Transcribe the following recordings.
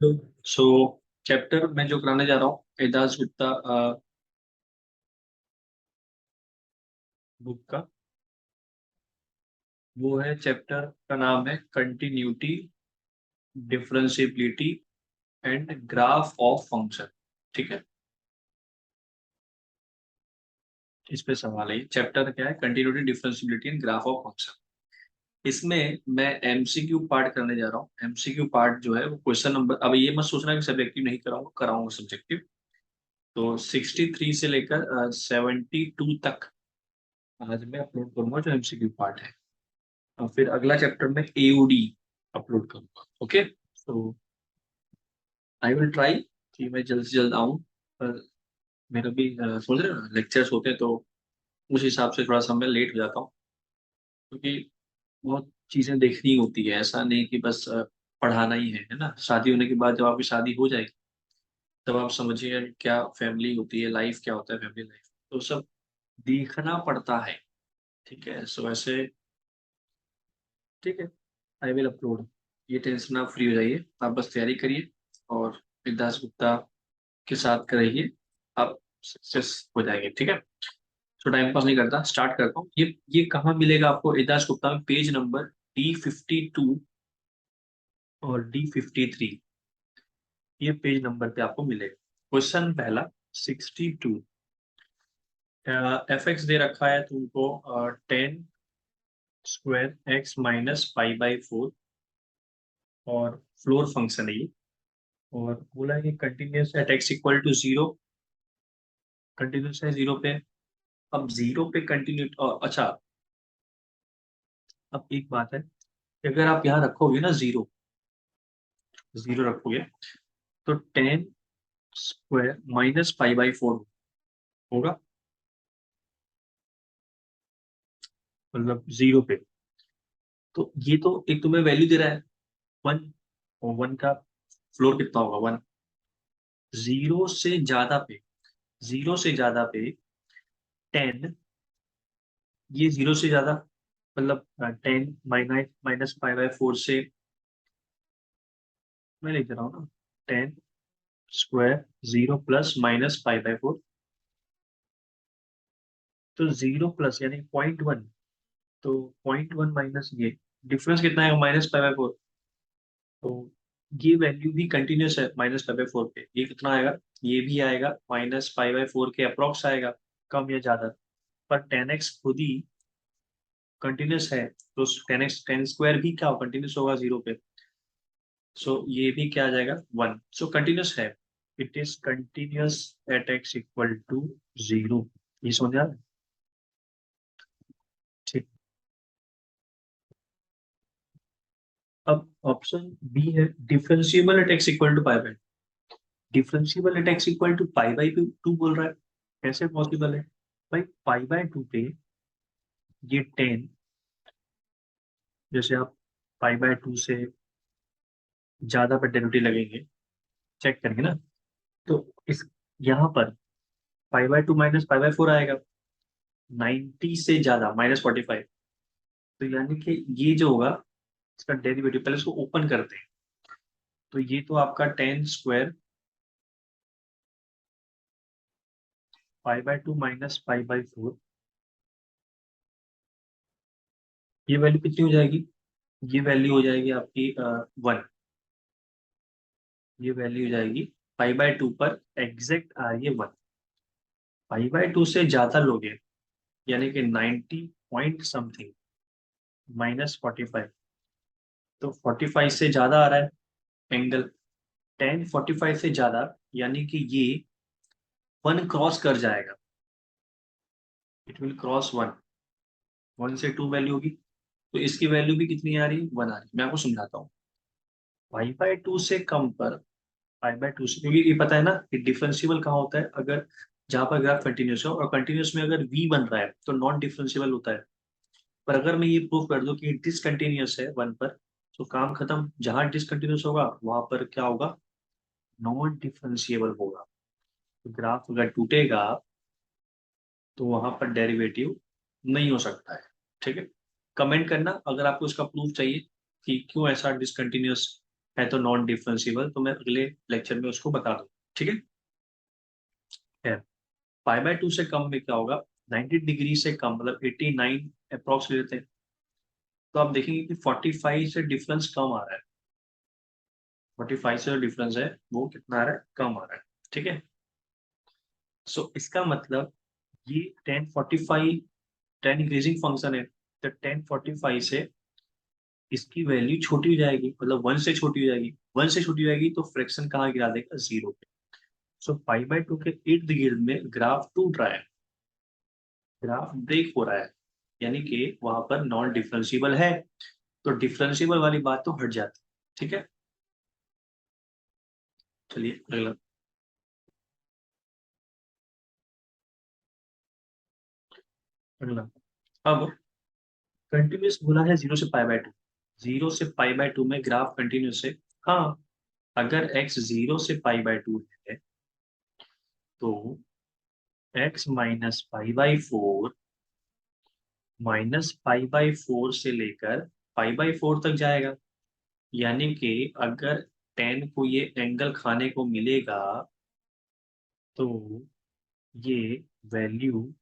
Hello. सो chapter मैं जो कराने जा रहा हूँ एदास गुप्ता बुक का, वो है चैप्टर का नाम है continuity, differentiability and graph of function. ठीक है, इस पे सवाल है। चैप्टर क्या है? Continuity, differentiability and graph of function. इसमें मैं एमसीक्यू पार्ट करने जा रहा हूँ। एमसीक्यू पार्ट जो है वो क्वेश्चन नंबर, अब ये मत सोचना कि सब्जेक्टिव नहीं कराऊंगा, कराऊंगा सब्जेक्टिव। तो 63 से लेकर 72 तक आज मैं अपलोड करूंगा जो एमसीक्यू पार्ट है। और फिर अगला चैप्टर में एओडी अपलोड करूंगा। Okay, so I will try कि मैं जल्द से जल्द आऊँ। पर मेरा भी सोच रहे ना लेक्चर्स होते हैं तो उस हिसाब से थोड़ा सा मैं लेट हो जाता हूँ, क्योंकि बहुत चीजें देखनी होती है। ऐसा नहीं कि बस पढ़ाना ही है ना। शादी होने के बाद जब आपकी शादी हो जाएगी तब आप समझिए क्या फैमिली होती है, लाइफ क्या होता है, फैमिली लाइफ तो सब देखना पड़ता है। ठीक है, सो ऐसे ठीक है, आई विल अपलोड। ये टेंशन आप फ्री हो जाइए, आप बस तैयारी करिए और विद्यास गुप्ता के साथ करिए, आप सक्सेस हो जाएंगे। ठीक है, तो टाइम पास नहीं करता, स्टार्ट करता हूँ। ये कहाँ मिलेगा आपको? विद्यास गुप्ता में पेज नंबर D52 और D53, ये पेज नंबर पे आपको मिलेगा। क्वेश्चन पहला 62, एफ एक्स दे रखा है तुमको 10 स्क्वायर x - π/4, और फ्लोर फंक्शन है ये। और बोला है कि continuous at x equal to zero, continuous है जीरो पे। अब जीरो पे कंटिन्यू, अच्छा, अब एक बात है कि अगर आप यहाँ रखोगे ना जीरो, जीरो रखोगे तो 10 स्क्वायर - π/4 होगा, मतलब जीरो पे। तो ये तो एक तुम्हें वैल्यू दे रहा है 1, और 1 का फ्लोर कितना होगा 1। जीरो से ज्यादा पे, जीरो से ज्यादा पे 10, ये जीरो से ज्यादा मतलब 10 - π/4 से, मैं लिख रहा हूँ ना, 10 स्क्वायर जीरो प्लस माइनस π/4, तो जीरो प्लस यानी 0.1, तो 0.1 माइनस ये डिफरेंस कितना है -π/4। तो ये वैल्यू भी कंटिन्यूस है -π/4 पे, ये कितना आएगा? ये भी आएगा -π/4 के अप्रोक्स आएगा, कम या ज्यादा। पर 10x खुद ही कंटिन्यूस है, तो 10x 10 स्क्वायर भी क्या कंटिन्यूस होगा जीरो पे। सो ये भी क्या आ जाएगा 1। सो कंटिन्यूस है, it is continuous at x equal to zero. ये समझ आ रहा है? ठीक। अब ऑप्शन बी है differentiable at x equal to pi. Differentiable at x equal to π/2 बोल रहा है, कैसे पॉसिबल है भाई? π/2 पे ये 10, जैसे आप π/2 से ज्यादा पर डेरिवेटिव लगेंगे, चेक करेंगे ना, तो इस यहाँ पर π/2 माइनस π/4 आएगा, 90 से ज्यादा -45। तो यानी कि ये जो होगा इसका डेरिवेटिव, पहले इसको ओपन करते हैं। तो ये तो आपका 10 स्क्वायर π/2 माइनस π/4, ये वैल्यू कितनी हो जाएगी? ये वैल्यू हो जाएगी आपकी 1। ये वैल्यू हो जाएगी π/2 पर एग्जैक्ट आ रही है 1। π/2 से ज्यादा लोगे यानी कि 90 पॉइंट समथिंग -45, तो 45 से ज्यादा आ रहा है एंगल, 10 45 से ज्यादा, यानी कि ये 1 क्रॉस कर जाएगा, इट विल क्रॉस 1। 1 से 2 वैल्यू होगी, तो इसकी वैल्यू भी कितनी आ रही है 1 आ रही है। मैं आपको समझाता हूँ। π/2 से कम पर, π/2 से, क्योंकि ये पता है ना कि डिफरेंशियबल कहाँ होता है, अगर जहां पर ग्राफ कंटिन्यूस हो, और कंटिन्यूस में अगर v बन रहा है तो नॉन डिफरेंशियबल होता है। पर अगर मैं ये प्रूव कर दूं कि डिसकंटिन्यूस है 1 पर, तो काम खत्म। जहां डिसकंटिन्यूस होगा वहां पर क्या होगा? नॉन डिफरेंशियबल होगा। तो ग्राफ अगर टूटेगा तो वहां पर डेरिवेटिव नहीं हो सकता है। ठीक है, कमेंट करना अगर आपको इसका प्रूफ चाहिए कि क्यों ऐसा डिसकंटिन्यूस है तो नॉन डिफरेंशिएबल, तो मैं अगले लेक्चर में उसको बता दूँ। ठीक है। पाई बाय टू से कम में क्या होगा, 90 डिग्री से कम मतलब 89 अप्रॉक्स लेते हैं, तो आप देखेंगे कि 45 से डिफरेंस कम आ रहा है। 45 से जो डिफरेंस है वो कितना आ रहा है, कम आ रहा है। ठीक है। सो इसका मतलब ये 1045 10 इंक्रीजिंग फंक्शन है, तो 1045 से इसकी वैल्यू छोटी हो जाएगी, मतलब 1 से छोटी हो जाएगी। 1 से छोटी हो जाएगी तो फ्रैक्शन कहाँ गिरा देगा, जीरो पे। सो पाई बाय टू के इर्द गिर्द में ग्राफ टूट रहा है, ग्राफ ब्रेक हो रहा है, यानी कि वहां पर नॉन डिफरेंशिएबल है। तो डिफरेंशिएबल वाली बात तो हट जाती है। ठीक है। चलिए अगला। अगला, अब कंटिन्यूस बोला है जीरो से पाई बाय टू। जीरो से पाई बाय टू में ग्राफ कंटिन्यूस है। हाँ, अगर एक्स जीरो से पाई बाय टू है तो x minus pi by four, minus pi by four से लेकर पाई बाई फोर तक जाएगा। यानी कि अगर टेन को ये एंगल खाने को मिलेगा तो ये वैल्यू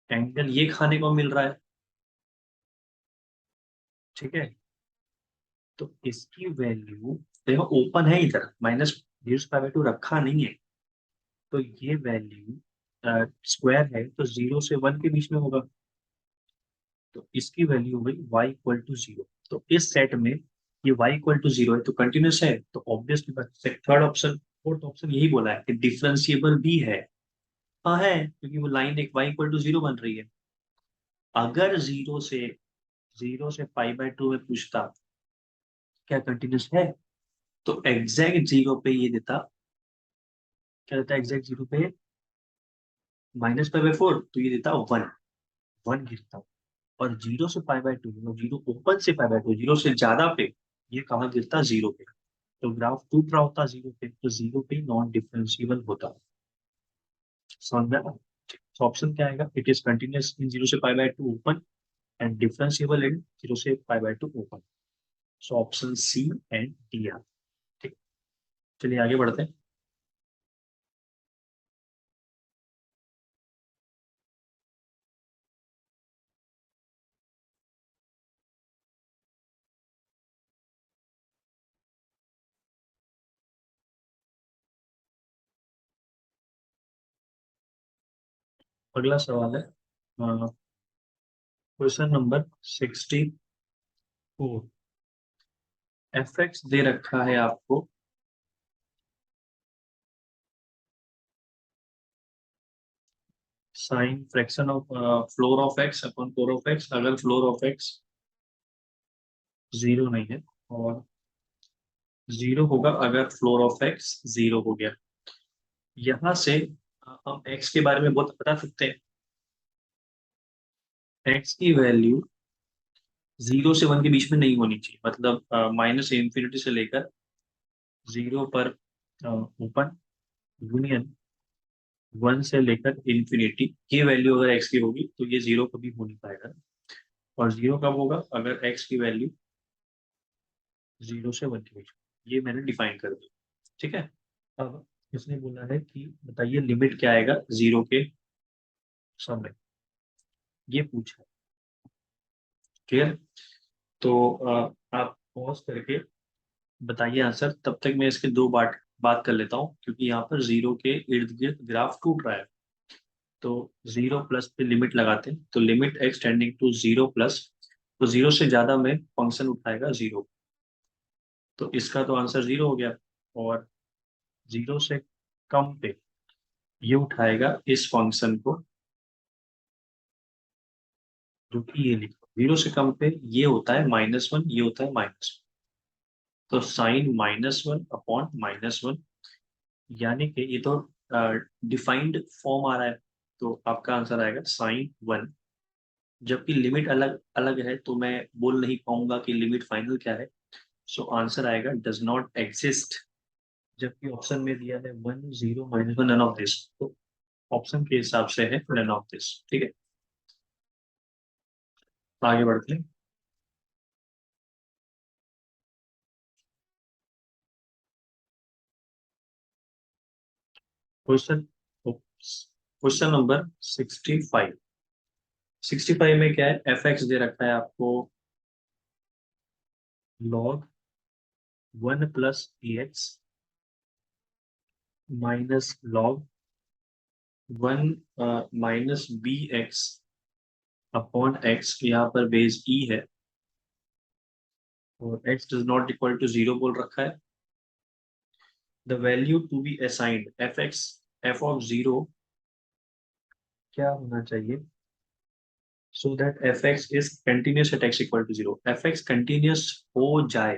एंगल ये खाने को मिल रहा है। ठीक है। तो इसकी वैल्यू देखो ओपन है, इधर माइनस जीरो से पाई बाई टू रखा नहीं है, तो ये वैल्यू स्क्वायर है तो जीरो से वन के बीच में होगा, तो इसकी वैल्यू हुई y इक्वल टू जीरो। तो इस सेट में ये y इक्वल टू जीरो है तो कंटिन्यूस है, तो ऑब्वियसली बात थर्ड ऑप्शन फोर्थ ऑप्शन यही बोला है कि डिफरेंशिएबल भी है। हाँ है, क्योंकि वो लाइन एक y इक्वल टू जीरो बन रही है। अगर जीरो से पाई बाय टू में पूछता क्या कंटिन्यूस है, तो एग्जैक्ट जीरो पे ये देता, क्या देता एग्जैक्ट जीरो पे, माइनस पाई बाय फोर, तो ये देता वन, वन गिरता। और जीरो से pi by to, zero open से पाई बाय टू, जीरो से ज्यादा पे ये कहाँ गिरता, जीरो पे। तो ग्राफ टूट रहा होता जीरो पे, तो जीरो पे नॉन डिफरेंशिएबल होता। समझ में आया? तो ऑप्शन क्या आएगा, it is continuous in zero से pi by two open and differentiable in zero से pi by two open. So option C and D are. ठीक। चलिए आगे बढ़ते हैं। अगला सवाल है क्वेश्चन नंबर 64। एफ एक्स दे रखा है आपको, sine fraction of floor of x upon floor of x, अगर फ्लोर ऑफ एक्स जीरो नहीं है, और जीरो होगा अगर फ्लोर ऑफ एक्स जीरो हो गया। यहाँ से हम एक्स के बारे में बहुत बता सकते हैं। एक्स की वैल्यू जीरो से वन के बीच में नहीं होनी चाहिए, मतलब माइनस इंफिनिटी से लेकर जीरो पर ओपन, यूनियन वन से लेकर इंफिनिटी, ये वैल्यू अगर एक्स की होगी तो ये जीरो कभी हो नहीं पाएगा। और जीरो कब होगा, अगर एक्स की वैल्यू जीरो से वन के बीच में। ये मैंने डिफाइन कर दिया। ठीक है। अब इसने बोला है कि बताइए लिमिट क्या आएगा जीरो के समय, ये पूछा है। क्लियर। तो आप पॉज करके बताइए आंसर, तब तक मैं इसके दो बात कर लेता हूँ, क्योंकि यहाँ पर जीरो के इर्द गिर्द ग्राफ टूट रहा है। तो जीरो प्लस पे लिमिट लगाते हैं, तो limit x tending to zero plus, तो जीरो से ज्यादा में फंक्शन उठाएगा जीरो, तो इसका तो आंसर जीरो हो गया। और जीरो से कम पे ये उठाएगा इस फंक्शन को, जो कि ये लिखो, जीरो से कम पे ये होता है माइनस वन, ये होता है माइनस, तो sign minus one upon minus one, यानी कि ये तो डिफाइंड फॉर्म आ रहा है, तो आपका आंसर आएगा साइन वन। जबकि लिमिट अलग अलग है तो मैं बोल नहीं पाऊंगा कि लिमिट फाइनल क्या है। सो आंसर आएगा डज नॉट एग्जिस्ट, जबकि ऑप्शन में दिया है one zero minus one, none of this, तो ऑप्शन के हिसाब से है नन ऑफ दिस। ठीक है। आगे बढ़ते हैं। Question question number 65। 65 में क्या है, एफ एक्स दे रखा है आपको log 1 + ax minus log 1 - bx upon x, यहाँ पर बेस e है और x does not equal to 0 बोल रखा है। The value to be assigned f of 0 क्या होना चाहिए, so that f x is continuous at x equal to 0। F x continuous हो जाए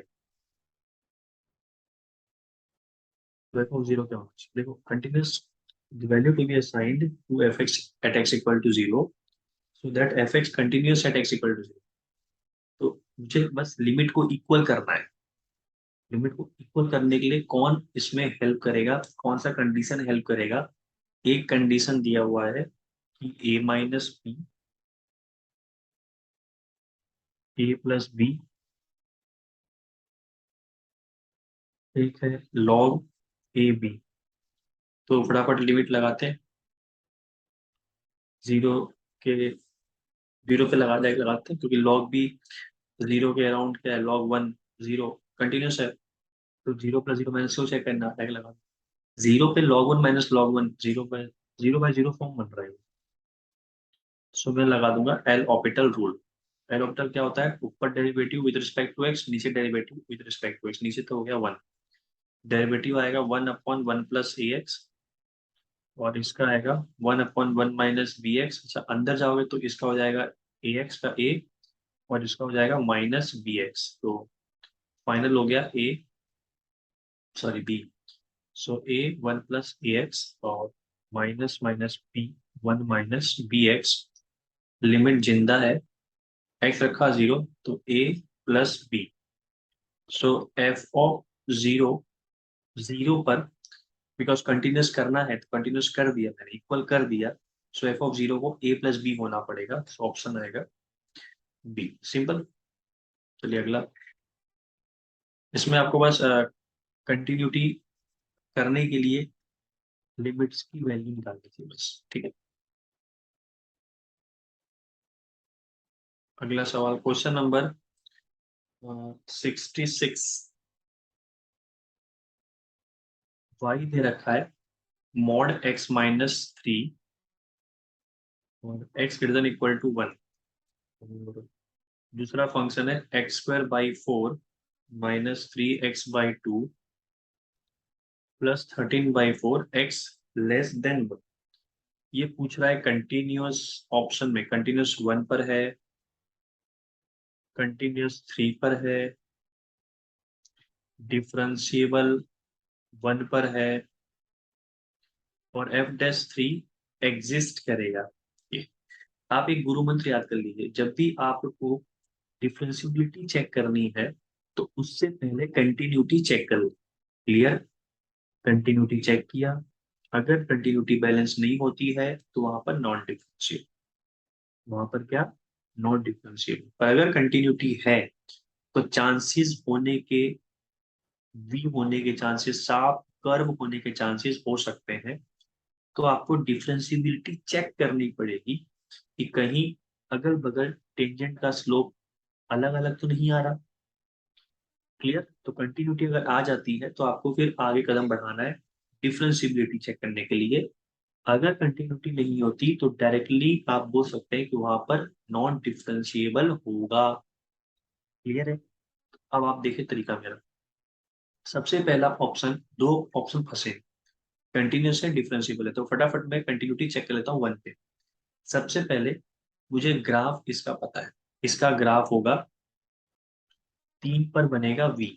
तो एफ ऑफ 0 क्या होना चाहिए, देखो continuous the value to be assigned to f x at x equal to 0 so that f x continuous at x equal to 0। तो मुझे बस लिमिट को इक्वल करना है। लिमिट को इक्वल करने के लिए कौन इसमें हेल्प करेगा, कौन सा कंडीशन हेल्प करेगा। एक कंडीशन दिया हुआ है कि ए माइनस बी ए प्लस बी, एक है लॉग ए बी। तो फटाफट लिमिट लगाते हैं, जीरो के 0 पे लगाते हैं क्योंकि लॉग भी 0 के अराउंड क्या है, log 1 0 कंटिन्यूस है। तो 0 + 0 - क्यों चेक करना है, लगा 0 पे log 1 - log 1 0/0 फॉर्म बन रहा है। सो मैं लगा दूंगा L'Hopital rule. L'Hopital क्या होता है, ऊपर derivative with respect to x, नीचे derivative with respect to x. नीचे तो हो गया 1, डेरिवेटिव आएगा 1/1 + ax और इसका आएगा 1/1 - bx। अच्छा अंदर जाओगे तो इसका हो जाएगा ax का a और इसका हो जाएगा -bx। तो फाइनल हो गया a, sorry b। So a 1 + ax और माइनस b 1 - bx। लिमिट जिंदा है, x रखा 0 तो a + b। So f of 0 0 पर, बिकॉज कंटिन्यूस करना है तो कंटिन्यूस कर दिया मैंने, इक्वल कर दिया। सो एफ ऑफ 0 को a + b होना पड़ेगा, सो ऑप्शन आएगा बी, सिंपल। चलिए अगला। इसमें आपको बस कंटिन्यूटी करने के लिए लिमिट्स की वैल्यू निकालनी थी बस, ठीक है। अगला सवाल क्वेश्चन नंबर 66। वाई दे रखा है मॉड x - 3 और x > 1। और दूसरा फंक्शन है x² / 4 -3x/2 +13/4 x < 1। ये पूछ रहा है कंटिन्यूअस, ऑप्शन में कंटिन्यूअस 1 पर है, कंटिन्यूअस 3 पर है, डिफरेंशिएबल 1 पर है और f'3 एग्जिस्ट करेगा। ये आप एक गुरु मंत्र याद कर लीजिए, जब भी आपको डिफरेंशियबिलिटी चेक करनी है तो उससे पहले कंटिन्यूटी चेक कर लो। क्लियर, कंटिन्यूटी चेक किया, अगर कंटिन्यूटी बैलेंस नहीं होती है तो वहां पर नॉन डिफरेंशियल, वहां पर क्या, नॉन डिफरेंशियल। पर अगर कंटिन्यूटी है तो चांसेस होने के, वी होने के चांसेस, साफ कर्व होने के चांसेस हो सकते हैं। तो आपको डिफरेंशियबिलिटी चेक करनी पड़ेगी कि कहीं अगल बगल टेंजेंट का स्लोप अलग अलग तो नहीं आ रहा। क्लियर, तो कंटिन्यूटी अगर आ जाती है तो आपको फिर आगे कदम बढ़ाना है डिफरेंशियबिलिटी चेक करने के लिए। अगर कंटिन्यूटी नहीं होती तो डायरेक्टली आप बोल सकते हैं कि वहां पर नॉन डिफरेंशिएबल होगा। क्लियर है, अब आप देखिए तरीका मेरा। सबसे पहला ऑप्शन, दो ऑप्शन फंसे, कंटिन्यूस है डिफरेंशिएबल है, तो फटाफट मैं कंटिन्यूटी चेक कर लेता हूँ 1 पे। सबसे पहले मुझे ग्राफ इसका पता है, इसका ग्राफ होगा 3 पर बनेगा v,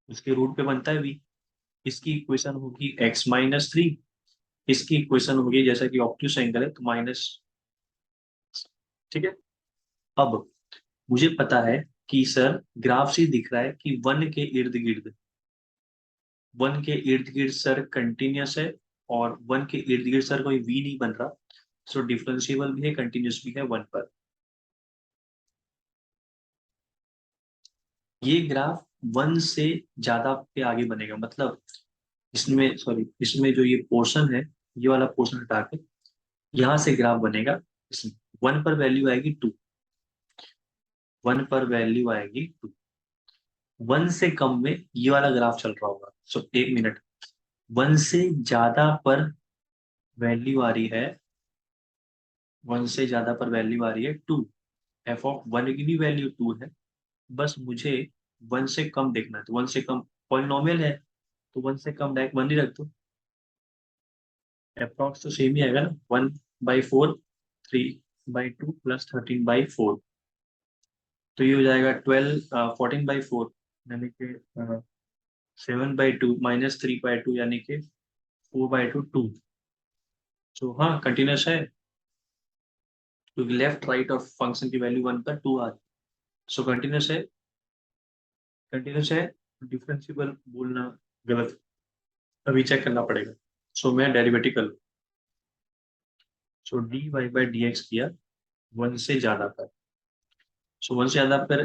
उसके रूट पे बनता है v। इसकी इक्वेशन होगी x - 3, इसकी इक्वेशन होगी जैसा कि ऑब्ट्यूस एंगल है तो माइनस। ठीक है, अब मुझे पता है कि सर ग्राफ से दिख रहा है कि 1 के इर्द गिर्द सर कंटिन्यूस है और 1 के इर्द गिर्द सर कोई v नहीं बन रहा। सो डिफरेंशिएबल भी है, कंटिन्यूस भी है 1 पर। ये ग्राफ 1 से ज्यादा पे आगे बनेगा, मतलब इसमें सॉरी, इसमें जो ये पोर्शन है, ये वाला पोर्शन हटा के यहाँ से ग्राफ बनेगा। इसमें 1 पर वैल्यू आएगी 2, 1 पर वैल्यू आएगी 2, 1 से कम में ये वाला ग्राफ चल रहा होगा। सो 1 मिनट, 1 से ज्यादा पर वैल्यू आ रही है, 1 से ज्यादा पर वैल्यू आ रही है 2। एफ ऑफ 1 की भी वैल्यू 2 है, बस मुझे 1 से कम देखना है। तो 1 से कम पॉलिनोमियल है, तो 1 से कम डायरेक्ट 1 ही रख दो। अप्रॉक्स तो सेम ही आएगा ना, 1/4, 3/2 प्लस 13/4। तो ये हो जाएगा 14/4, यानी कि 7/2 माइनस 3/2, यानी कि 4/2 2। तो हाँ कंटिन्यूस है, क्योंकि लेफ्ट राइट ऑफ फंक्शन की वैल्यू 1 पर 2 आ रही। सो कंटिन्यूस है, डिफरेंशियल बोलना गलत, अभी चेक करना पड़ेगा। सो मैं डेरिवेटिव कर लूँ। सो dy/dx किया 1 से ज्यादा पर। सो 1 से ज्यादा पर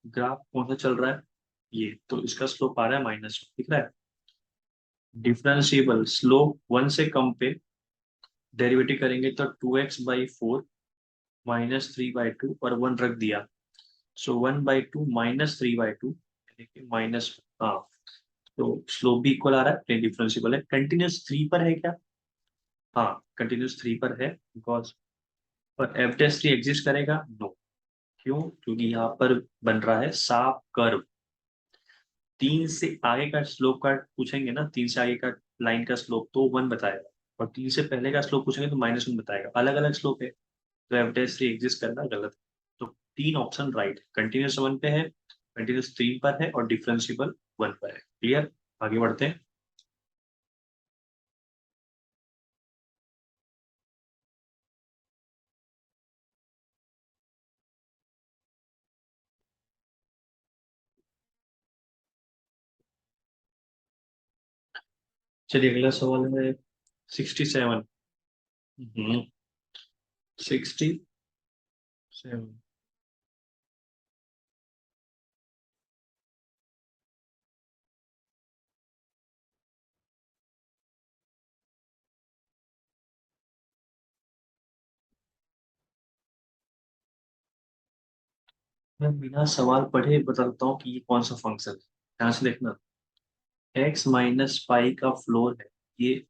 ग्राफ कौन सा चल रहा है, ये तो इसका स्लोप आ रहा है माइनस, दिख रहा है। डिफरेंशिएबल स्लोप 1 से कम पे डेरिवेटिव करेंगे तो 2x/4 माइनस 3/2 और 1 रख दिया। सो 1/2 माइनस 3/2, यानी कि माइनस, हाँ। तो स्लोप भी इक्वल आ रहा है, डिफरेंशिएबल है। कंटिन्यूस 3 पर है क्या, हाँ कंटिन्यूस 3 पर है, बिकॉज पर एफ डेस 3 एग्जिस्ट करेगा, नो। क्यों, क्योंकि यहाँ पर बन रहा है साफ कर्व। 3 से आगे का स्लोप का पूछेंगे ना, 3 से आगे का लाइन का स्लोप तो 1 बताएगा, और 3 से पहले का स्लोप पूछेंगे तो -1 बताएगा, अलग अलग स्लोप है। तो एफ डैश थ्री एग्जिस्ट करना गलत है। तो 3 ऑप्शन राइट है, कंटिन्यूस 1 पे है, कंटिन्यूस 3 पर है, और डिफरेंशिएबल 1 पर है। क्लियर, आगे बढ़ते हैं। चलिए अगला सवाल है 67। 67। मैं बिना सवाल पढ़े बताता हूँ कि ये कौन सा फंक्शन है। ध्यान से देखना, x - पाई का फ्लोर है, ये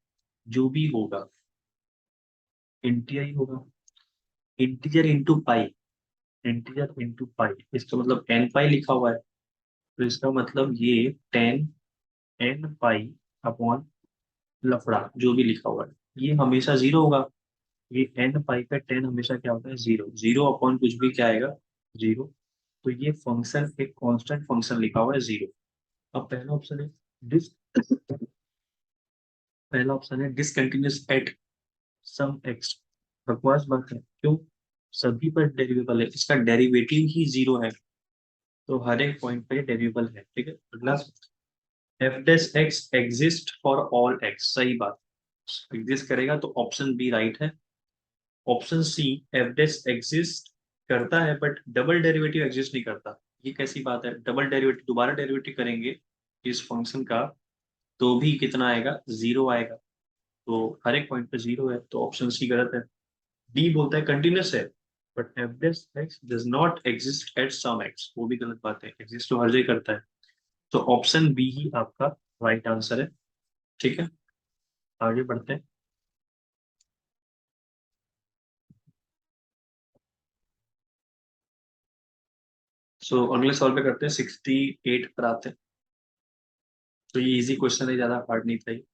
जो भी होगा इंटीजर ही होगा। Integer into pi, integer into pi, इसका मतलब टेन पाई लिखा हुआ है, तो इसका मतलब ये 10 n पाई अपॉन लफड़ा जो भी लिखा हुआ है, ये हमेशा जीरो होगा। ये n पाई पे 10 हमेशा क्या होता है, जीरो। जीरो अपॉन कुछ भी क्या आएगा, जीरो। तो ये फंक्शन एक कांस्टेंट फंक्शन लिखा हुआ है, जीरो। अब पहला ऑप्शन है डिस पहला ऑप्शन है डिसकंटिन्यूअस एट सम एक्स। बकवास बात है, क्यों, सभी पर डेरिवेबल है, इसका डेरिवेटिव ही जीरो है, तो हर एक पॉइंट पे डेरिवेबल है। ठीक है, अगला, f dash x exist for all x, सही बात, एग्जिस्ट करेगा तो ऑप्शन बी राइट है। Option C, f dash exist करता है बट डबल डेरिवेटिव एग्जिस्ट नहीं करता। ये कैसी बात है, डबल डेरिवेटिव दोबारा डेरिवेटिव करेंगे इस फंक्शन का तो भी कितना आएगा, जीरो आएगा। तो हर एक पॉइंट पे जीरो है, तो ऑप्शन सी गलत है। डी बोलता है कंटिन्यूस है, but f dash x does not exist at some x, वो भी गलत बात है, एग्जिस्ट तो हर जगह करता है। तो ऑप्शन बी ही आपका राइट आंसर है। ठीक है, आगे बढ़ते हैं। सो अगले सवाल पे करते हैं, 68 पर आते हैं। तो ये इजी क्वेश्चन है, ज्यादा हार्ड नहीं था ये।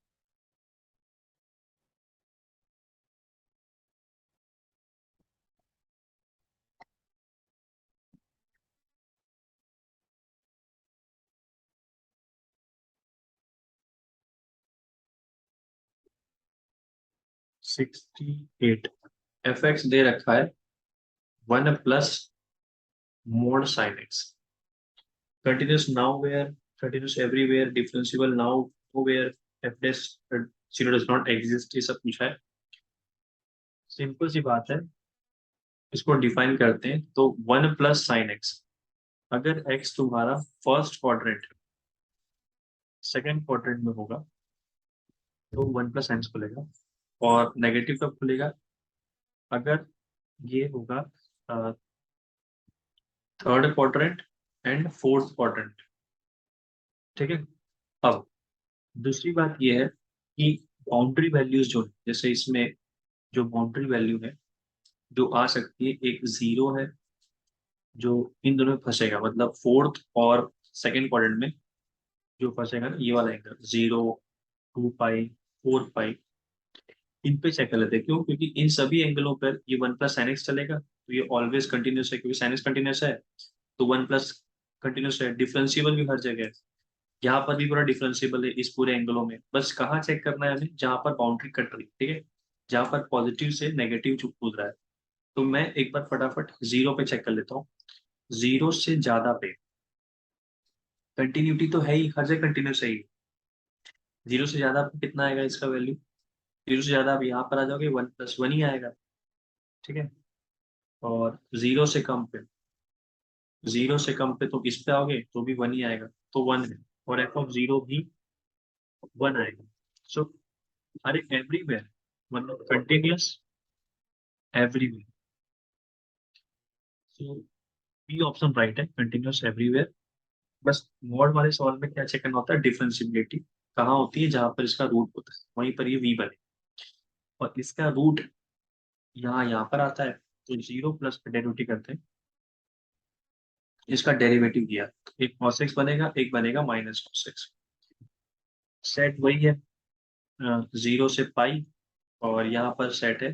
68, एफ एक्स दे रखा है 1 plus mod sine x, continuous nowhere, continuous everywhere, differentiable nowhere, f dash zero does not exist, ये सब पूछा है। सिंपल सी बात है, इसको डिफाइन करते हैं तो 1 प्लस साइन एक्स, अगर एक्स तुम्हारा फर्स्ट क्वाड्रेंट, सेकंड क्वाड्रेंट में होगा, तो 1 + sin खुलेगा। और नेगेटिव कब खुलेगा? अगर ये होगा third quadrant and fourth quadrant. ठीक है। अब दूसरी बात ये है कि बाउंड्री वैल्यूज जो है, जैसे इसमें जो बाउंड्री वैल्यू है जो आ सकती है, एक 0 है जो इन दोनों में फंसेगा, मतलब फोर्थ और सेकंड क्वाड्रेंट में जो फंसेगा ना, ये वाला एंगल 0, 2 पाई, 4 पाई, इन पे चेक कर लेते हैं। क्यों? क्योंकि इन सभी एंगलों पर ये 1 + sin x चलेगा, तो ये ऑलवेज कंटिन्यूस है, क्योंकि sin x कंटिन्यूस है तो 1+ कंटिन्यूस है। डिफरेंशिएबल भी हर जगह है, यहाँ पर भी पूरा डिफरेंशिएबल है इस पूरे एंगलों में। बस कहाँ चेक करना है हमें? जहाँ पर बाउंड्री कट रही है, ठीक है, जहाँ पर पॉजिटिव से नेगेटिव कूद रहा है। तो मैं एक बार फटाफट 0 पे चेक कर लेता हूँ। 0 से ज्यादा पे कंटिन्यूटी तो है ही, हर जगह कंटिन्यूस है ही। 0 से ज्यादा पे कितना आएगा इसका वैल्यू? 0 से ज्यादा आप यहाँ पर आ जाओगे, 1 + 1 ही आएगा। ठीक है। और 0 से कम पे, 0 से कम पे तो इस पे आओगे तो भी 1 ही आएगा, तो 1 है। और f(0) भी 1 आएगा। सो अरे एवरीवेयर, मतलब कंटिन्यूस एवरीवेयर। सो बी ऑप्शन राइट है, कंटिन्यूस एवरीवेयर। बस मॉड वाले सवाल में क्या चेक करना होता है? डिफरेंशिएबिलिटी कहाँ होती है? जहां पर इसका रूट होता है वहीं पर ये v बने, और इसका रूट यहाँ पर आता है। तो 0+ का डेरिवेटिव करते हैं, इसका डेरिवेटिव किया, एक cos x बनेगा, एक बनेगा -cos x। सेट वही है, 0 से पाई, और यहाँ पर सेट है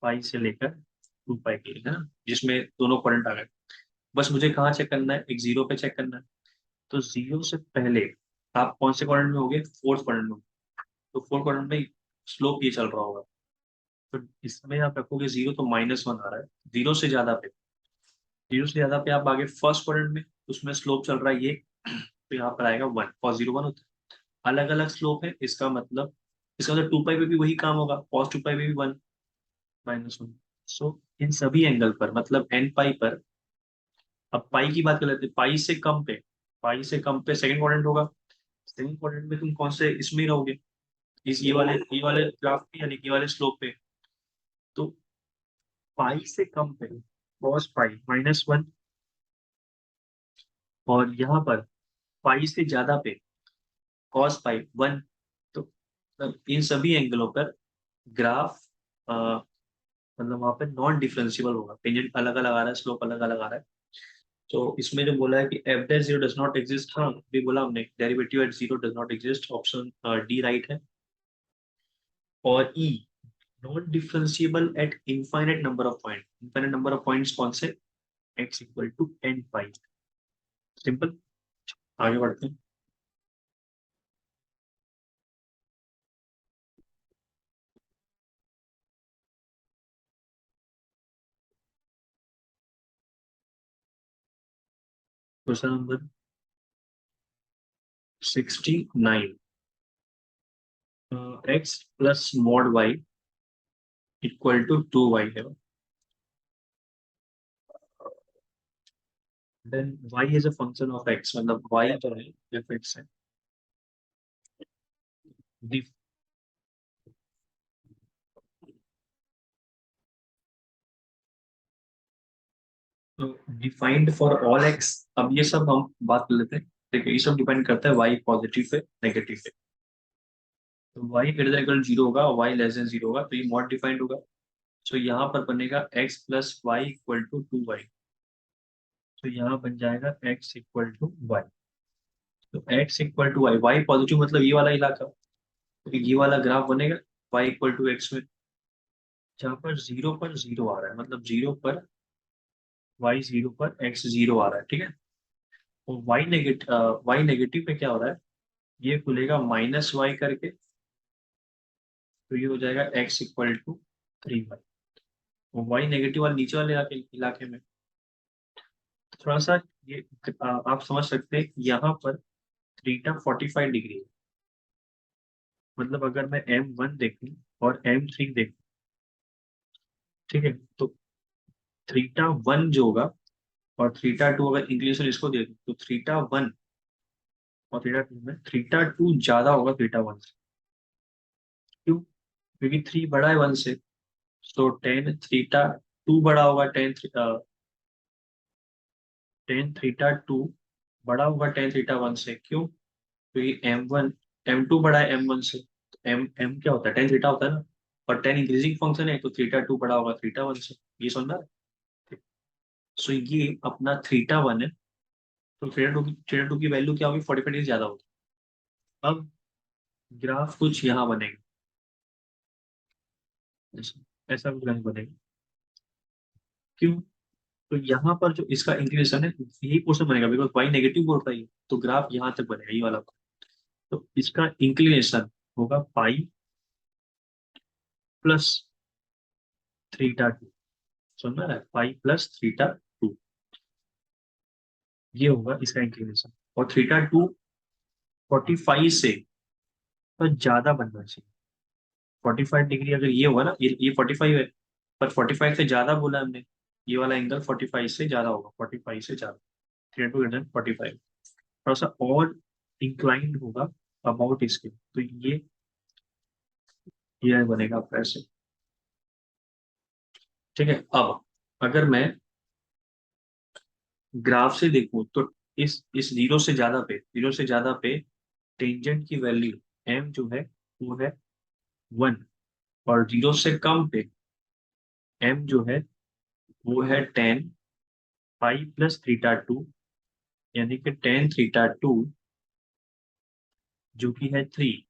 पाई से लेकर 2 पाई के लिए, है ना, जिसमें दोनों करंट आ गए। बस मुझे कहाँ चेक करना है? एक 0 पे चेक करना है। तो 0 से पहले आप कौन से क्वाड्रेंट में होगे? फोर्थ क्वाड्रेंट में। तो फोर्थ क्वाड्रेंट में स्लोप ये चल रहा होगा, तो इसमें आप रखोगे 0 तो -1 आ रहा है। 0 से ज्यादा पे, 0 से ज्यादा पे आप आगे फर्स्ट क्वाड्रेंट में, उसमें स्लोप चल रहा है ये, तो यहाँ पर आएगा 1, cos 0 1 होता है। अलग अलग स्लोप है, इसका मतलब 2 पाई पे भी वही काम होगा, cos 2 पाई पे भी 1 -1। सो इन सभी एंगल पर, मतलब n पाई पर, अब पाई की बात कर लेते हैं, पाई से कम पे, पाई से कम पे सेकंड क्वाड्रेंट होगा। सेकंड क्वाड्रेंट में तुम कौन से इसमें ही रहोगे? इस ये वाले ग्राफ पे, यानी कि ये वाले स्लोप पे। तो पाई से कम पे cos पाई -1, और यहाँ पर पाई से ज्यादा पे cos पाई 1। तो इन सभी एंगलों पर ग्राफ मतलब वहां पे नॉन डिफरेंशिएबल होगा, टेंजेंट अलग अलग आ रहा है, स्लोप अलग अलग आ रहा है। तो इसमें जो बोला है कि f(0) डज नॉट एग्जिस्ट, हाँ भी बोला हमने, derivative at 0 does not exist, option D right है। और E, not differentiable at infinite number of point. Infinite number of points कौन से? x = n pi. सिंपल। आगे बढ़ते हैं। Question number 69। x + mod y = 2y है। Then y is a function of x, मतलब y जो है fx है। तो डिफाइंड फॉर ऑल x, अब ये सब हम बात कर लेते हैं। देखिए ये सब डिपेंड करता है y पॉजिटिव पे नेगेटिव पे। तो y > 0 होगा, y <0 होगा, तो ये मॉड डिफाइंड होगा। तो यहाँ पर बनेगा x + y = 2y। तो यहाँ बन जाएगा x = y। तो x = y पॉजिटिव मतलब ये वाला इलाका, तो ये वाला ग्राफ बनेगा y = x में, जहाँ पर 0 पर 0 आ रहा है, मतलब 0 पर y 0 पर x 0 आ रहा है। ठीक है। और y नेगेटिव में क्या हो रहा है? ये खुलेगा -y करके, तो ये हो जाएगा x = 3y। और y नेगेटिव वाले नीचे वाले इलाके में थोड़ा सा ये आप समझ सकते हैं कि यहाँ पर थीटा 45 डिग्री है। मतलब अगर मैं m1 देखूं और m3 देखूं, ठीक है, तो थीटा 1 जो होगा और थीटा 2, अगर इंग्लिश में इसको दे दूं तो थीटा 1 और थीटा 2 में थीटा 2 ज्यादा होगा थीटा 1 से। क्यों? क्योंकि 3 बड़ा है 1 से, तो टेन थीटा 2 बड़ा होगा टेन थीटा 2 बड़ा होगा टेन थीटा 1 से। क्यों? क्योंकि M2 बड़ा है M1 से, तो एम क्या होता है, टेन थीटा होता है ना। और टेन इंक्रीजिंग फंक्शन है, तो थीटा 2 बड़ा होगा थीटा 1 से। ये समझा? सो ये अपना थीटा 1 है, तो थीटा टू की वैल्यू क्या होगी, 45 डिग्री ज्यादा होगी। अब ग्राफ कुछ यहाँ बनेगा, ऐसा ऐसा कुछ ग्राफ बनेगा। क्यों? तो यहाँ पर जो इसका इंक्लिनेशन है, यही पोर्शन बनेगा, बिकॉज वाई नेगेटिव बोल रही है, तो ग्राफ यहाँ तक बनेगा, ये वाला। तो इसका इंक्लिनेशन होगा पाई प्लस थीटा टू। समझ रहा है? पाई प्लस थीटा टू, ये होगा इसका इंक्लिनेशन। और थीटा टू 45 से तो ज्यादा बनना चाहिए। 45 डिग्री अगर ये होगा ना, ये 45 है, पर 45 से ज्यादा बोला हमने, ये वाला एंगल 45 से ज्यादा होगा, 45 से ज्यादा, थ्री टू हंड्रेड 45, थोड़ा सा और इंक्लाइंड होगा अबाउट इसके, तो ये बनेगा आपका ऐसे। ठीक है। अब अगर मैं ग्राफ से देखूं, तो इस जीरो से ज्यादा पे टेंजेंट की वैल्यू एम जो है वो है 1, और जीरो से कम पे एम जो है वो है 10 पाई प्लस थीटा टू, यानी कि टेन थीटा टू जो कि है 3।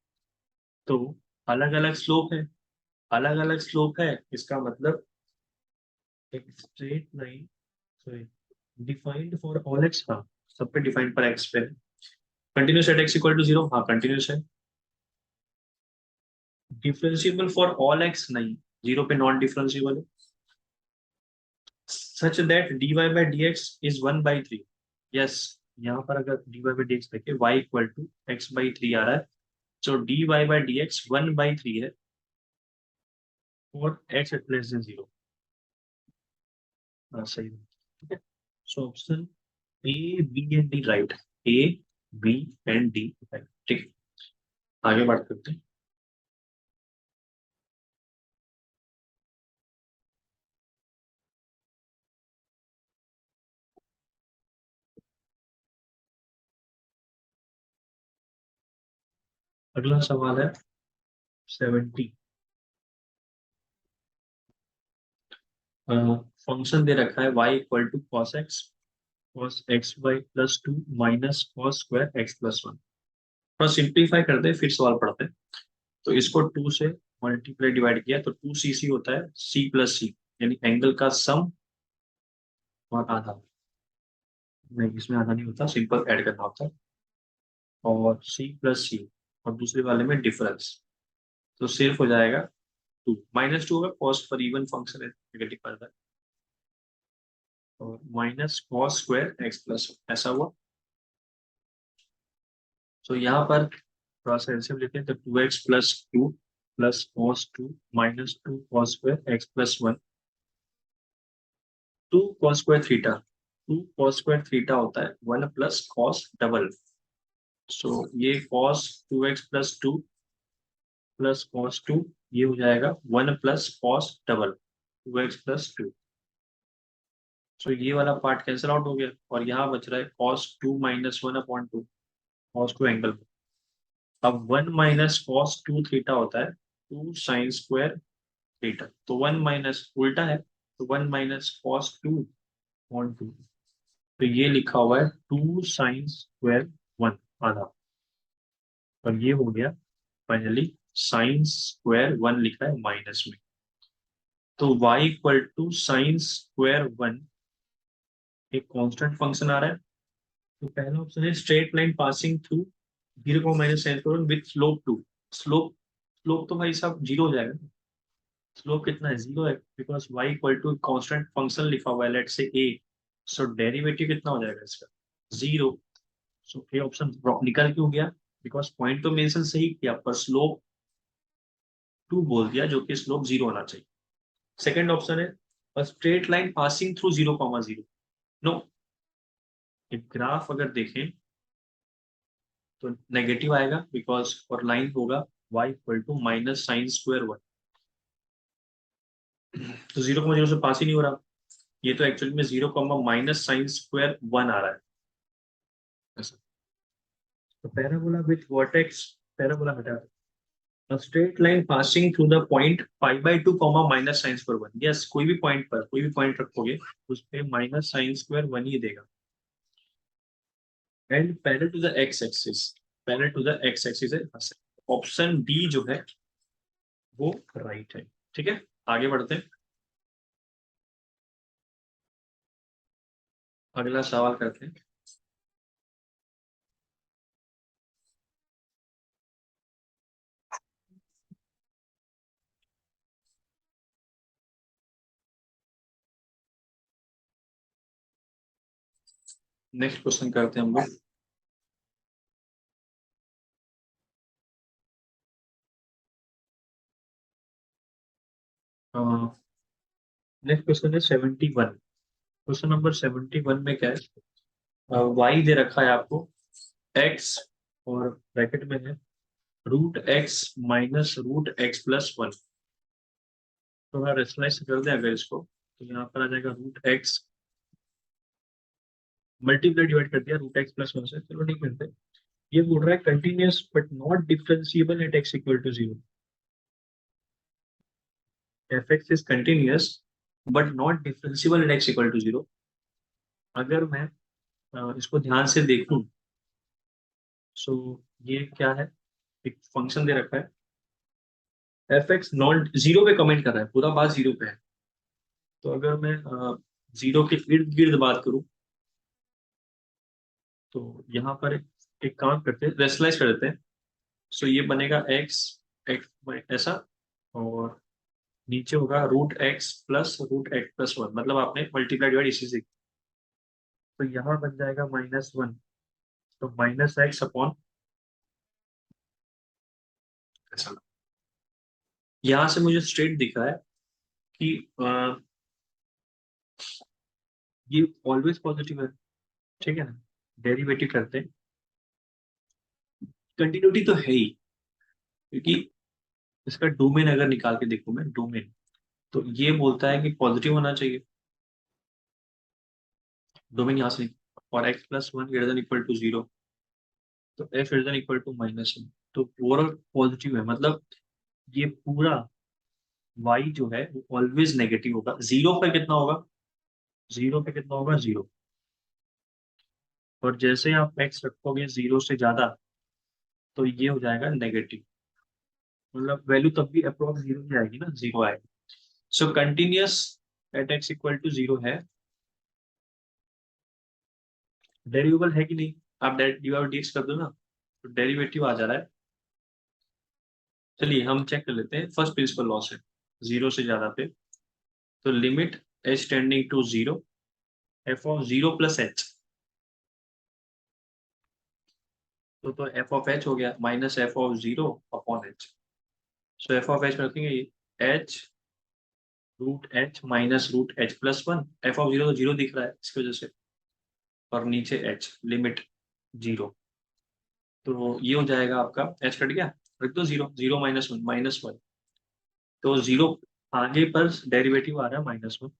तो अलग अलग स्लोप है, अलग अलग स्लोप है, इसका मतलब एक straight line, sorry, defined for all x, हाँ सब पे डिफाइंड पर एक्स पे। Continuous at x equal to zero, हाँ कंटिन्यूस है। डिफरेंशिएबल फॉर ऑल एक्स नहीं, जीरो पे नॉन डिफरेंशिएबल है। Such that dy by d x is 1/3। Yes, यहाँ पर अगर dy बाई डी एक्स देखे, y इक्वल टू x/3 आ रहा है, तो dy बाई डी एक्स 1/3 है और x लेस देन जीरो। हाँ सही है। ठीक है। So option A, B and D right. A, B and D right. ठीक है, आगे बात करते हैं। अगला सवाल है 70। फंक्शन दे रखा है y equal to cos x y plus two minus cos square x plus one. थोड़ा सिंप्लीफाई करते हैं फिर सवाल पढ़ते हैं। तो इसको टू से मल्टीप्लाई डिवाइड किया, तो टू सी सी होता है सी प्लस सी, यानी एंगल का सम और आधा। नहीं, इसमें आधा नहीं होता, सिंपल ऐड करना होता है। और सी प्लस सी, और दूसरे वाले में डिफरेंस, तो सिर्फ हो जाएगा टू, माइनस टू होगा, कॉस पर इवन फंक्शन है, नेगेटिव पर है। और minus cos square x plus, ऐसा हुआ। तो यहाँ पर थोड़ा सा एलसीएम लेते हैं, तो 2x+2 plus cos two minus two cos square x plus one, two cos square theta, two cos square theta होता है 1 प्लस कॉस डबल। सो ये cos 2x+2 plus cos to, ये हो जाएगा 1 प्लस कॉस डबल 2x+2। सो ये वाला part cancel out हो गया, और यहाँ बच रहा है cos2 - 1/2, कॉस टू एंगल। अब 1 - cos2 थीटा होता है 2 sin स्क्वायर थीटा, तो 1 - उल्टा है, तो 1 - cos2/2। तो ये लिखा हुआ है 2 sin स्क्वायर 1 आधा, और ये हो गया फाइनली sin स्क्वायर 1 लिखा है माइनस में। तो y equal to sin square 1 एक कांस्टेंट फंक्शन आ रहा है। तो पहला ऑप्शन है straight line passing through 0 - with slope 2। Slope slope तो भाई साहब जीरो हो जाएगा। स्लोप कितना है, जीरो है, because y equal to constant function लिखा हुआ है, लेट से a। सो डेरिवेटिव कितना हो जाएगा इसका, जीरो। सो ए ऑप्शन निकल क्यों गया, बिकॉज पॉइंट तो मेंशन सही किया, पर स्लोप टू बोल दिया, जो कि स्लोप जीरो होना चाहिए। सेकंड ऑप्शन है straight line passing through 0, 0। No, एक ग्राफ अगर देखें तो नेगेटिव आएगा, बिकॉज और लाइन होगा y equal to minus sine square 1। तो 0, 0 से पास ही नहीं हो रहा, ये तो एक्चुअली में 0, माइनस साइन स्क्वायर 1 आ रहा है ऐसा। तो पैराबोला विथ वर्टेक्स, पैराबोला हटा, a straight line passing through the point pi by 2 comma minus sin square 1। yes, कोई भी पॉइंट पर कोई भी पॉइंट रखोगे उस पे माइनस साइन स्क्वायर 1 ही देगा। And parallel to the x axis, parallel to the x axis है। ऑप्शन डी जो है वो राइट है। ठीक है, आगे बढ़ते हैं, अगला सवाल करते हैं। नेक्स्ट क्वेश्चन करते हैं हम लोग। नेक्स्ट क्वेश्चन है 71। क्वेश्चन नंबर 71 में क्या है, वाई दे रखा है आपको, एक्स और ब्रैकेट में है root x minus root x plus 1। थोड़ा रेशनलाइज कर दें अगर इसको, तो यहाँ पर आ जाएगा रूट एक्स, मल्टीप्लाई डिवाइड कर दिया रूट एक्स प्लस 1 से, चलो नहीं करते। ये बोल रहा है continuous but not differentiable at x equal to 0। F x is continuous but not differentiable at x equal to 0। अगर मैं इसको ध्यान से देखूं, सो ये क्या है, एक फंक्शन दे रखा है एफ एक्स नॉन जीरो पे कमेंट कर रहा है, पूरा बात जीरो पे है। तो अगर मैं जीरो के इर्द गिर्द बात करूं, तो यहाँ पर एक काम करते हैं, रेशनलाइज कर देते हैं। सो ये बनेगा एक्स एक्स ऐसा, और नीचे होगा रूट एक्स प्लस 1, मतलब आपने मल्टीप्लाई डिवाइड इसी से। तो यहाँ बन जाएगा -1, तो माइनस एक्स अपॉन ऐसा। यहाँ से मुझे स्ट्रेट दिख रहा है कि ये ऑलवेज पॉजिटिव है। ठीक है ना, डेरिवेटिव करते हैं, कंटिन्यूटी तो है ही, क्योंकि इसका डोमेन अगर निकाल के देखूं मैं, डोमेन तो ये बोलता है कि पॉजिटिव होना चाहिए, डोमेन यहाँ से। और x plus 1 greater than equal to 0, तो x greater than equal to -1, तो ओवरऑल पॉजिटिव है, मतलब ये पूरा y जो है वो ऑलवेज नेगेटिव होगा। जीरो पे कितना होगा, जीरो पे कितना होगा, जीरो। और जैसे आप x रखोगे जीरो से ज्यादा, तो ये हो जाएगा नेगेटिव, मतलब वैल्यू तब भी अप्रोक्स जीरो ही आएगी ना, जीरो आएगी। So continuous at x equal to 0 है, डेरिवेबल है कि नहीं, आप डीएक्स कर दो ना, तो डेरिवेटिव आ जा रहा है। चलिए हम चेक कर लेते हैं, फर्स्ट प्रिंसिपल लॉ से, जीरो से ज्यादा पे। तो limit h tending to 0, f of 0 plus h, तो एफ ऑफ एच हो गया minus f of 0 upon h. So f of h में रखेंगे h root h minus root h plus 1। F of 0 तो 0 दिख रहा है इसकी वजह से, और नीचे एच लिमिट 0। तो ये हो जाएगा आपका, एच कट गया, रख दो 0, 0 -1 -1, तो 0 आगे पर डेरिवेटिव आ रहा है -1।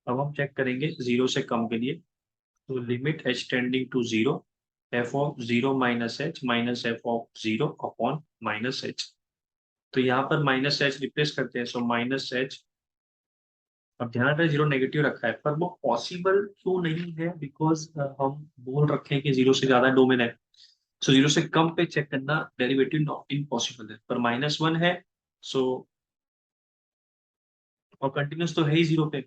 अब हम चेक करेंगे 0 से कम के लिए, तो limit h tending to 0, f of 0 minus h minus f of 0 upon minus h. तो यहाँ पर माइनस एच रिप्लेस करते हैं, सो -h। अब ध्यान रहे जीरो नेगेटिव रखा है, पर वो पॉसिबल क्यों नहीं है, बिकॉज हम बोल रखे हैं कि जीरो से ज्यादा डोमेन है। सो जीरो से कम पे चेक करना डेरिवेटिव नॉट इम्पॉसिबल है, पर -1 है। सो और कंटिन्यूस तो है ही जीरो पे,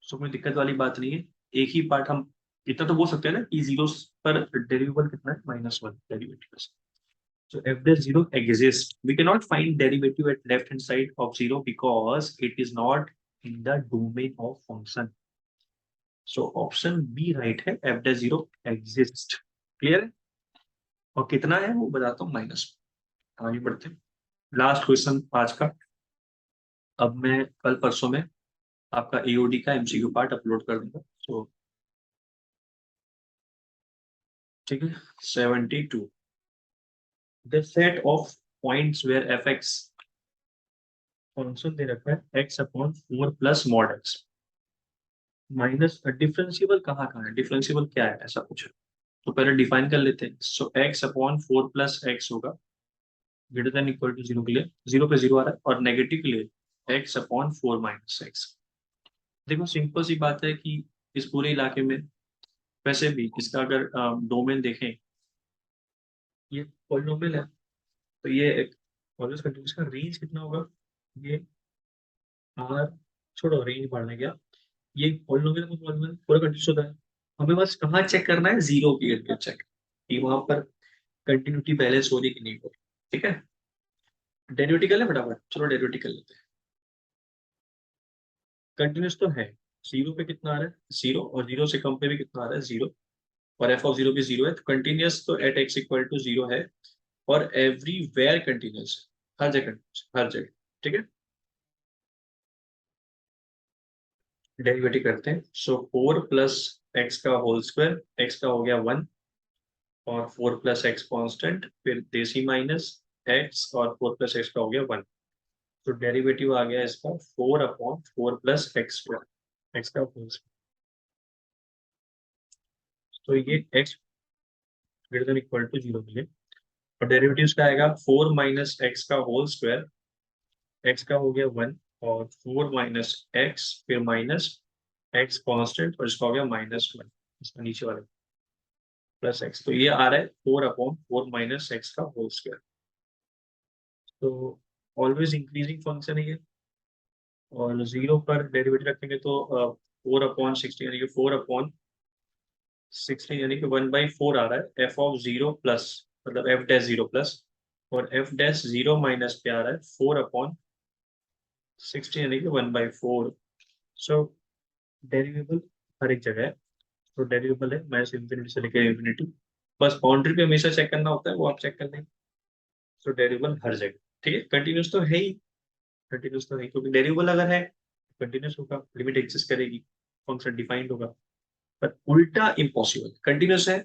सो कोई दिक्कत वाली बात नहीं है। एक ही पार्ट हम इतना तो बोल सकते हैं ना कि जीरो पर डेरिवेबल कितना है, -1 derivative. So if the zero exists, we cannot find derivative at left hand side of zero because it is not in the domain of function. So option B right है, f the zero exists। Clear है, और कितना है वो बताता हूँ, minus. आगे बढ़ते हैं, लास्ट क्वेश्चन आज का। अब मैं कल परसों में आपका एओडी का एमसीक्यू पार्ट अपलोड कर दूंगा। तो ठीक है, 72 the set of points where F X function दे रखा है x upon 4 plus mod x minus differentiable कहाँ है, डिफरेंशिएबल क्या है ऐसा कुछ है। तो पहले डिफाइन कर लेते हैं। सो x अपॉन 4 प्लस एक्स होगा ग्रेटर देन इक्वल टू 0 के लिए, 0 पे 0 आ रहा है, और नेगेटिव के लिए x अपॉन 4 माइनस एक्स। देखो सिंपल सी बात है कि इस पूरे इलाके में वैसे भी इसका अगर डोमेन देखें, ये पॉलिनोमियल है, तो ये एक ऑलवेज कंटिन्यूअस का रेंज कितना होगा, ये आर, छोड़ो रेंज बढ़ने गया, ये पॉलिनोमियल में पॉलिनोमियल पूरा कंटिन्यूअस होता है। हमें बस कहाँ चेक करना है, जीरो की करके चेक कि वहां पर कंटिन्यूटी बैलेंस हो रही कि नहीं हो रही। ठीक है, डेरिवेटिव कर ले फटाफट, चलो डेरिवेटिव कर लेते हैं। कंटिन्यूअस तो है, जीरो पे कितना आ रहा है, जीरो, और जीरो से कम पे भी कितना आ रहा है, जीरो, और एफ ऑफ जीरो भी जीरो है, तो कंटिन्यूअस तो at x equal to zero है, और एवरीवेयर कंटिन्यूअस है, हर जगह हर जगह। ठीक है, डेरिवेटिव करते हैं। सो 4 प्लस एक्स का होल स्क्वायर, एक्स का हो गया 1, और 4 प्लस एक्स कॉन्स्टेंट, फिर देसी माइनस एक्स, और 4 प्लस एक्स का हो गया 1। तो डेरिवेटिव आ गया इसका 4 upon 4 plus x square, x का होल स्क्वायर। तो ये x greater than equal to zero मिले, और डेरिवेटिव का आएगा 4 माइनस एक्स का होल स्क्वायर, एक्स का हो गया 1, और 4 माइनस एक्स, फिर माइनस एक्स कॉन्स्टेंट, और इसका हो गया -1, इसका नीचे वाला प्लस एक्स। तो ये आ रहा है 4 अपॉन 4 माइनस एक्स का होल स्क्वायर। तो ऑलवेज इंक्रीजिंग फंक्शन है ये, और जीरो पर डेरिवेटिव रखेंगे तो 4/60, यानी कि 4/60, यानी कि 1/4 आ रहा है, एफ ऑफ जीरो प्लस, मतलब एफ डैश जीरो प्लस, और एफ डैश जीरो माइनस पे आ रहा है 4/60, यानी कि 1/4। सो डेरिवेबल हर एक जगह है, तो डेरिवेबल है माइनस इंफिनिटी से लेकर इंफिनिटी, बस बाउंड्री पे हमेशा चेक करना होता है, वो आप चेक कर लेंगे। सो डेरिवेबल हर जगह। ठीक है, कंटिन्यूस तो है ही, कंटिन्यूस तो है क्योंकि डेरिवेबल अगर है कंटिन्यूस होगा, लिमिट एग्जिस्ट करेगी, फंक्शन डिफाइंड होगा। पर उल्टा इम्पॉसिबल, कंटिन्यूस है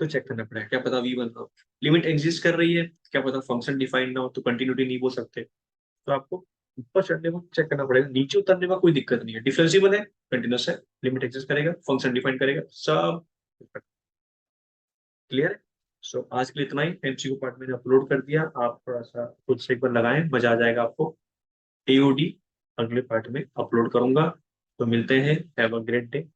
तो चेक करना पड़ेगा, क्या पता वी बन रहा हो, लिमिट एग्जिस्ट कर रही है, क्या पता फंक्शन डिफाइंड ना हो, तो कंटिन्यूटी नहीं बोल सकते। तो आपको ऊपर चढ़ने में चेक करना पड़ेगा, नीचे उतरने में कोई दिक्कत नहीं है, डिफरेंशिएबल है, कंटिन्यूस है, लिमिट एग्जिस्ट करेगा, फंक्शन डिफाइन करेगा, सब क्लियर है। सो आज के लिए इतना ही, एमसीक्यू पार्ट मैंने अपलोड कर दिया, आप थोड़ा सा खुद से एक बार लगाएं, मजा आ जाएगा आपको। एओडी अगले पार्ट में अपलोड करूंगा, तो मिलते हैं, हैव अ ग्रेट डे।